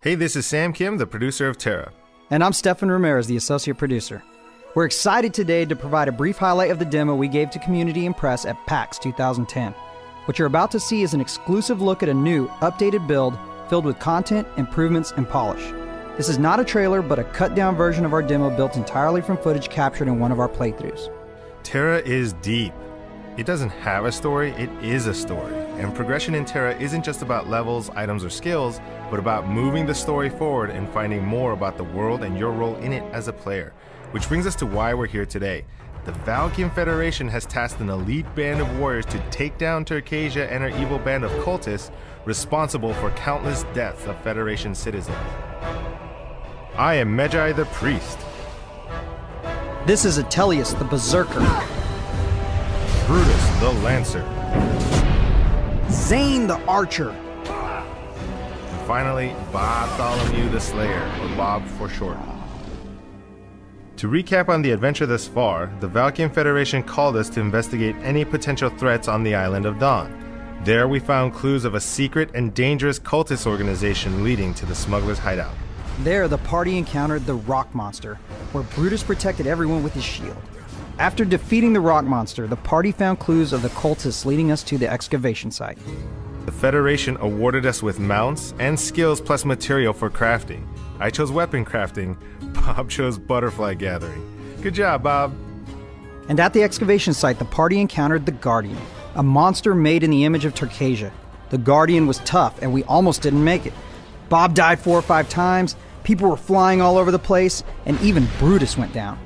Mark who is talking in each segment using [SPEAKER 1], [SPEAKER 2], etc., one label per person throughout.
[SPEAKER 1] Hey, this is Sam Kim, the producer of TERA.
[SPEAKER 2] And I'm Stefan Ramirez, the associate producer. We're excited today to provide a brief highlight of the demo we gave to community and press at PAX 2010. What you're about to see is an exclusive look at a new, updated build filled with content, improvements, and polish. This is not a trailer, but a cut-down version of our demo built entirely from footage captured in one of our playthroughs.
[SPEAKER 1] TERA is deep. It doesn't have a story, it is a story. And progression in TERA isn't just about levels, items, or skills, but about moving the story forward and finding more about the world and your role in it as a player. Which brings us to why we're here today. The Valkyrian Federation has tasked an elite band of warriors to take down Turkasia and her evil band of cultists responsible for countless deaths of Federation citizens. I am Medjai the Priest.
[SPEAKER 2] This is Atelius the Berserker.
[SPEAKER 1] Brutus the Lancer.
[SPEAKER 2] Zane the Archer.
[SPEAKER 1] And finally, Bartholomew the Slayer, or Bob for short. To recap on the adventure thus far, the Valkyrian Federation called us to investigate any potential threats on the island of Dawn. There we found clues of a secret and dangerous cultist organization leading to the smuggler's hideout.
[SPEAKER 2] There, the party encountered the Rock Monster, where Brutus protected everyone with his shield. After defeating the Rock Monster, the party found clues of the cultists leading us to the excavation site.
[SPEAKER 1] The Federation awarded us with mounts and skills plus material for crafting. I chose weapon crafting, Bob chose butterfly gathering. Good job, Bob.
[SPEAKER 2] And at the excavation site, the party encountered the Guardian, a monster made in the image of Turkasia. The Guardian was tough, and we almost didn't make it. Bob died 4 or 5 times, people were flying all over the place, and even Brutus went down.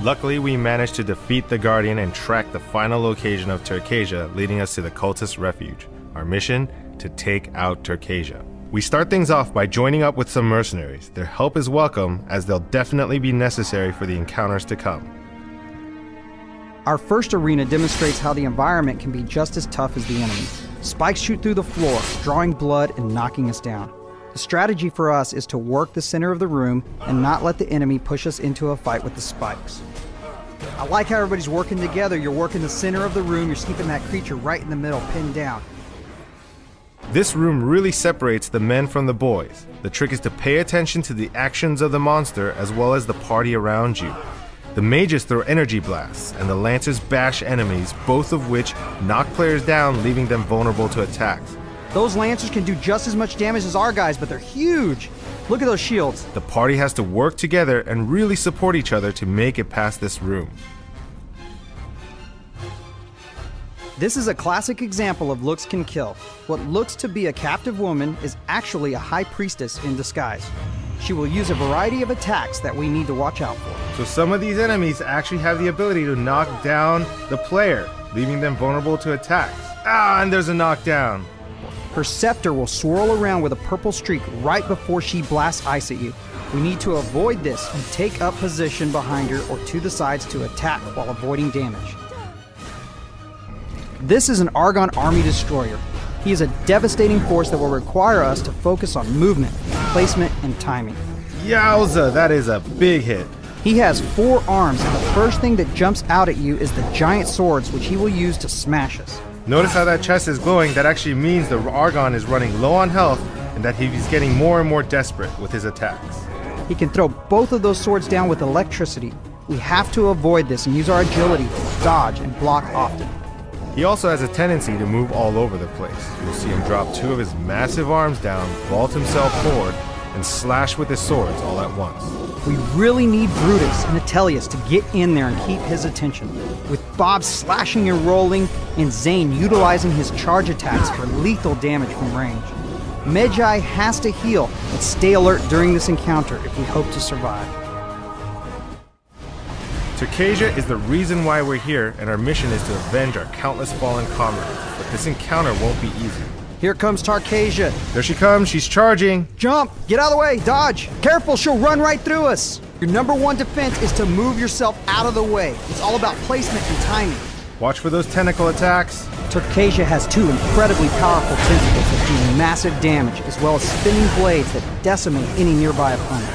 [SPEAKER 1] Luckily, we managed to defeat the Guardian and track the final location of Turkasia, leading us to the cultist refuge. Our mission? To take out Turkasia. We start things off by joining up with some mercenaries. Their help is welcome, as they'll definitely be necessary for the encounters to come.
[SPEAKER 2] Our first arena demonstrates how the environment can be just as tough as the enemy. Spikes shoot through the floor, drawing blood and knocking us down. The strategy for us is to work the center of the room and not let the enemy push us into a fight with the spikes. I like how everybody's working together. You're working the center of the room, you're keeping that creature right in the middle, pinned down.
[SPEAKER 1] This room really separates the men from the boys. The trick is to pay attention to the actions of the monster as well as the party around you. The mages throw energy blasts, and the lancers bash enemies, both of which knock players down, leaving them vulnerable to attacks.
[SPEAKER 2] Those lancers can do just as much damage as our guys, but they're huge! Look at those shields!
[SPEAKER 1] The party has to work together and really support each other to make it past this room.
[SPEAKER 2] This is a classic example of looks can kill. What looks to be a captive woman is actually a high priestess in disguise. She will use a variety of attacks that we need to watch out for.
[SPEAKER 1] So some of these enemies actually have the ability to knock down the player, leaving them vulnerable to attacks. Ah, and there's a knockdown.
[SPEAKER 2] Her scepter will swirl around with a purple streak right before she blasts ice at you. We need to avoid this and take up position behind her or to the sides to attack while avoiding damage. This is an Argon army destroyer. He is a devastating force that will require us to focus on movement, placement, and timing.
[SPEAKER 1] Yowza, that is a big hit.
[SPEAKER 2] He has 4 arms, and the first thing that jumps out at you is the giant swords, which he will use to smash us.
[SPEAKER 1] Notice how that chest is glowing. That actually means the Argon is running low on health and that he's getting more and more desperate with his attacks.
[SPEAKER 2] He can throw both of those swords down with electricity. We have to avoid this and use our agility to dodge and block often.
[SPEAKER 1] He also has a tendency to move all over the place. You'll see him drop 2 of his massive arms down, vault himself forward, and slash with his swords all at once.
[SPEAKER 2] We really need Brutus and Atelius to get in there and keep his attention. With Bob slashing and rolling, and Zane utilizing his charge attacks for lethal damage from range. Medjai has to heal and stay alert during this encounter if we hope to survive.
[SPEAKER 1] Turkasia is the reason why we're here, and our mission is to avenge our countless fallen comrades. But this encounter won't be easy.
[SPEAKER 2] Here comes Turkasia.
[SPEAKER 1] There she comes, she's charging.
[SPEAKER 2] Jump! Get out of the way! Dodge! Careful, she'll run right through us! Your #1 defense is to move yourself out of the way. It's all about placement and timing.
[SPEAKER 1] Watch for those tentacle attacks.
[SPEAKER 2] Turkasia has 2 incredibly powerful tentacles that do massive damage, as well as spinning blades that decimate any nearby opponent.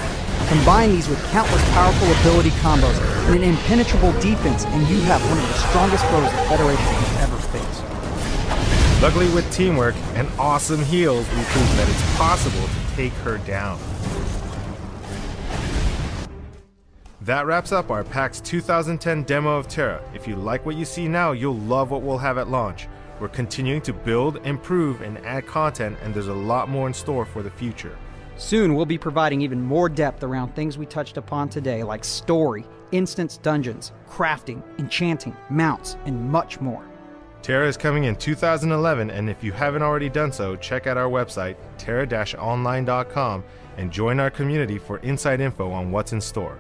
[SPEAKER 2] Combine these with countless powerful ability combos and an impenetrable defense, and you have one of the strongest foes the Federation has ever faced.
[SPEAKER 1] Luckily, with teamwork and awesome heals, we proved that it's possible to take her down. That wraps up our PAX 2010 demo of TERA. If you like what you see now, you'll love what we'll have at launch. We're continuing to build, improve, and add content, and there's a lot more in store for the future.
[SPEAKER 2] Soon, we'll be providing even more depth around things we touched upon today, like story, instance dungeons, crafting, enchanting, mounts, and much more.
[SPEAKER 1] TERA is coming in 2011, and if you haven't already done so, check out our website, tera-online.com, and join our community for inside info on what's in store.